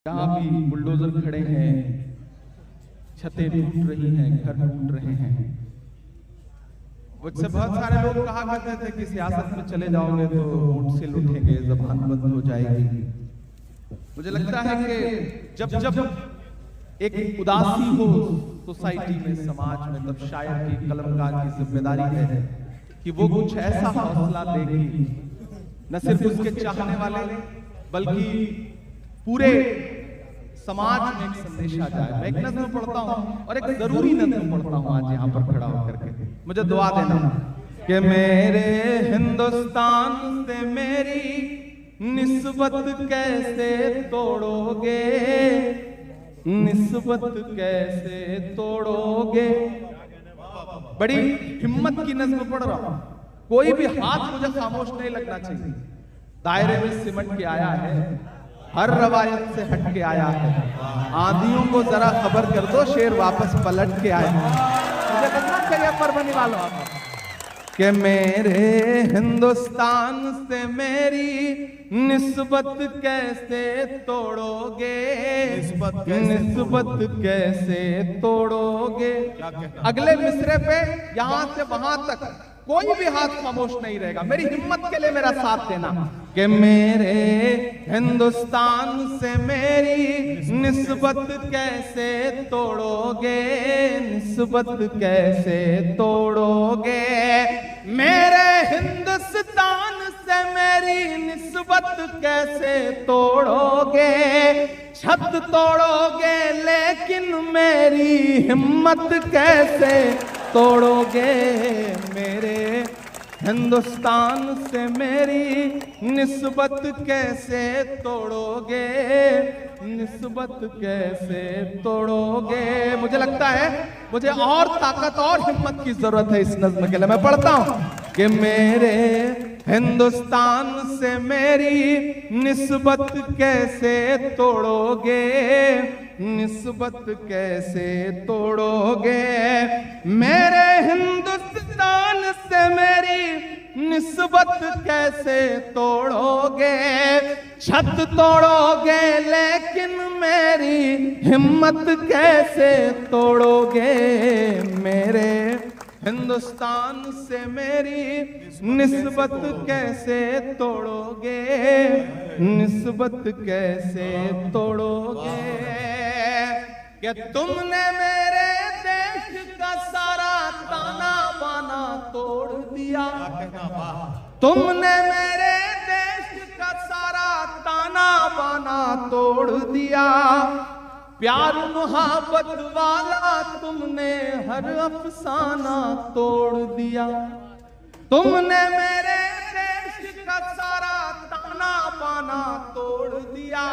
जहाँ भी बुलडोजर खड़े हैं, छतें टूट रही हैं, घर टूट रहे हैं। मुझसे बहुत सारे लोग कहा करते थे कि सियासत में चले जाओगे तो होंठ सिल उठेंगे, ज़बान बंद हो जाएगी। मुझे लगता है कि जब जब एक उदासी हो सोसाइटी में, समाज में, तब शायर की, कलमकार की जिम्मेदारी है कि वो कुछ ऐसा हौसला देगी न सिर्फ उसके चाहने वाले बल्कि पूरे समाज में एक संदेश आ जाए। मैं एक नज़्म पढ़ता हूँ और एक जरूरी नज़्म पढ़ता हूँ आज यहाँ पर खड़ा होकर के। मुझे दुआ देना कि मेरे हिंदुस्तान से मेरी निस्बत कैसे तोड़ोगे, निस्बत कैसे तोड़ोगे। बड़ी हिम्मत की नज़्म पढ़ रहा हूँ, कोई भी हाथ मुझे खामोश नहीं लगना चाहिए। दायरे में सिमट के आया है, हर रवायत से हट के आया है। आंधियों को जरा खबर कर दो, शेर वापस पलट के आया है। मुझे लगना चाहिए परवनी वालों कि मेरे हिंदुस्तान से मेरी निस्बत कैसे तोड़ोगे, निस्बत कैसे तोड़ोगे। अगले मिसरे पे यहां से वहां तक कोई भी हाथ खामोश नहीं रहेगा। मेरी हिम्मत के लिए मेरा साथ देना कि मेरे हिंदुस्तान से मेरी निस्बत कैसे तोड़ोगे, निस्बत कैसे तोड़ोगे। मेरे हिंदुस्तान से मेरी निस्बत कैसे तोड़ोगे। छत तोड़ोगे लेकिन मेरी हिम्मत कैसे तोड़ोगे। मेरे हिंदुस्तान से मेरी निस्बत कैसे तोड़ोगे, निस्बत कैसे तोड़ोगे। मुझे लगता है मुझे और ताकत और हिम्मत की जरूरत है इस नज़्म के लिए। मैं पढ़ता हूं कि मेरे हिंदुस्तान से मेरी निस्बत कैसे तोड़ोगे, निस्बत कैसे तोड़ोगे। मेरे हिंदुस्तान से मेरी निस्बत कैसे तोड़ोगे। छत तोड़ोगे लेकिन मेरी हिम्मत कैसे तोड़ोगे। मेरे हिंदुस्तान से मेरी निस्बत कैसे तोड़ोगे, निस्बत कैसे तोड़ोगे। कि तुमने मेरे देश का सारा ताना बाना तोड़ दिया, तुमने मेरे देश का सारा ताना बाना तोड़ दिया। प्यार मुहब्बत वाला तुमने हर अफसाना तोड़ दिया। तुमने मेरे देश का सारा ताना बाना तोड़ दिया।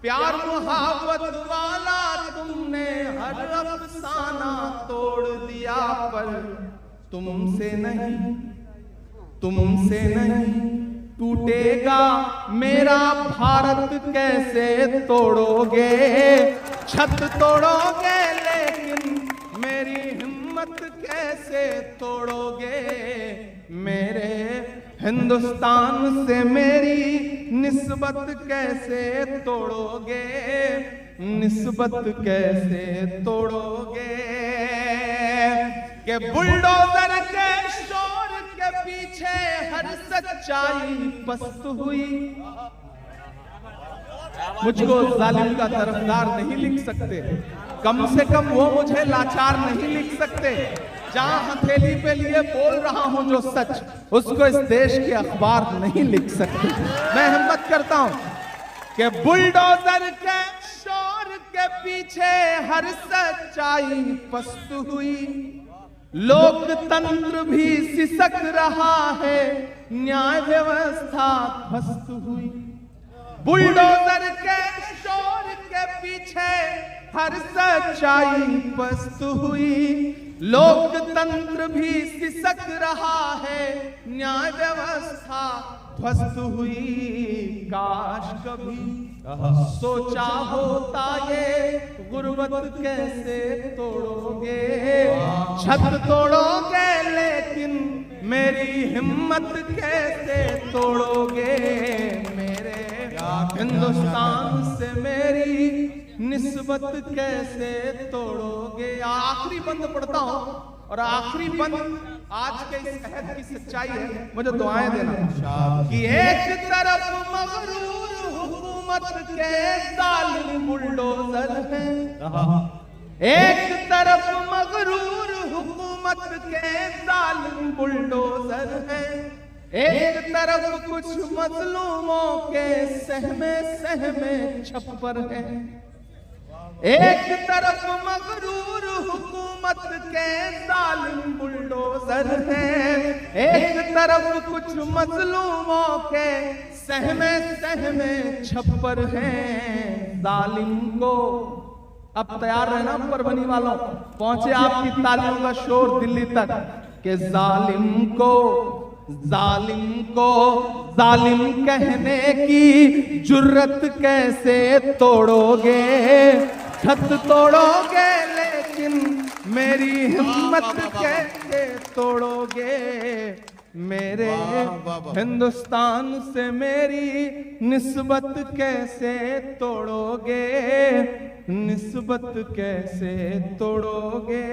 प्यार मुहब्बत वाला तुमने हर अफसाना तोड़ दिया। पर तुमसे नहीं, तुमसे नहीं टूटेगा मेरा भारत कैसे तोड़ोगे। छत तोड़ोगे लेकिन मेरी हिम्मत कैसे तोड़ोगे। मेरे हिंदुस्तान से मेरी निस्बत कैसे तोड़ोगे, निस्बत कैसे तोड़ोगे। कि बुलडोजर के शोर के पीछे हर सच्चाई पस्त हुई। मुझको जालिम का तरफदार नहीं लिख सकते, कम से कम वो मुझे लाचार नहीं लिख सकते। जहां हथेली पे लिए बोल रहा हूं जो सच, उसको इस देश के अखबार नहीं लिख सकते। मैं हिम्मत करता हूं कि बुलडोजर के शोर के पीछे हर सच्चाई पस्त हुई। लोकतंत्र भी सिसक रहा है, न्याय व्यवस्था ध्वस्त हुई। बुलडोजर के शोर के पीछे हर सच्चाई पस्त हुई। लोकतंत्र भी सिसक रहा है, न्याय व्यवस्था ध्वस्त हुई। काश कभी सोचा होता ये गुर्बत कैसे तोड़ोगे। छत तोड़ोगे लेकिन मेरी हिम्मत कैसे तोड़ोगे। मेरे हिंदुस्तान से मेरी निस्बत कैसे तोड़ोगे। आखिरी बंद पढ़ता हूं, और आखिरी बंद आज के इस अहद की सच्चाई है, मुझे दुआएं देना। कि एक तरफ मगरूर हुकूमत के जालिम बुलडोजर हैं, एक तरफ मगरूर हुकूमत के जालिम बुलडोजर हैं, एक तरफ कुछ मजलूमों के सहमे सहमे छप्पर हैं। एक तरफ मगरूर हुकूमत के जालिम बुलडोजर हैं, एक तरफ कुछ मजलूमों के सहमे सहमे छप्पर हैं। जालिम को अब तैयार रहना परभनी वालों, पहुंचे आपकी तालियों का शोर दिल्ली तक कि जालिम को जालिम कहने की जुर्रत कैसे तोड़ोगे। छत तोड़ोगे लेकिन मेरी हिम्मत कैसे तोड़ोगे। मेरे हिंदुस्तान से मेरी निस्बत कैसे तोड़ोगे, निस्बत कैसे तोड़ोगे।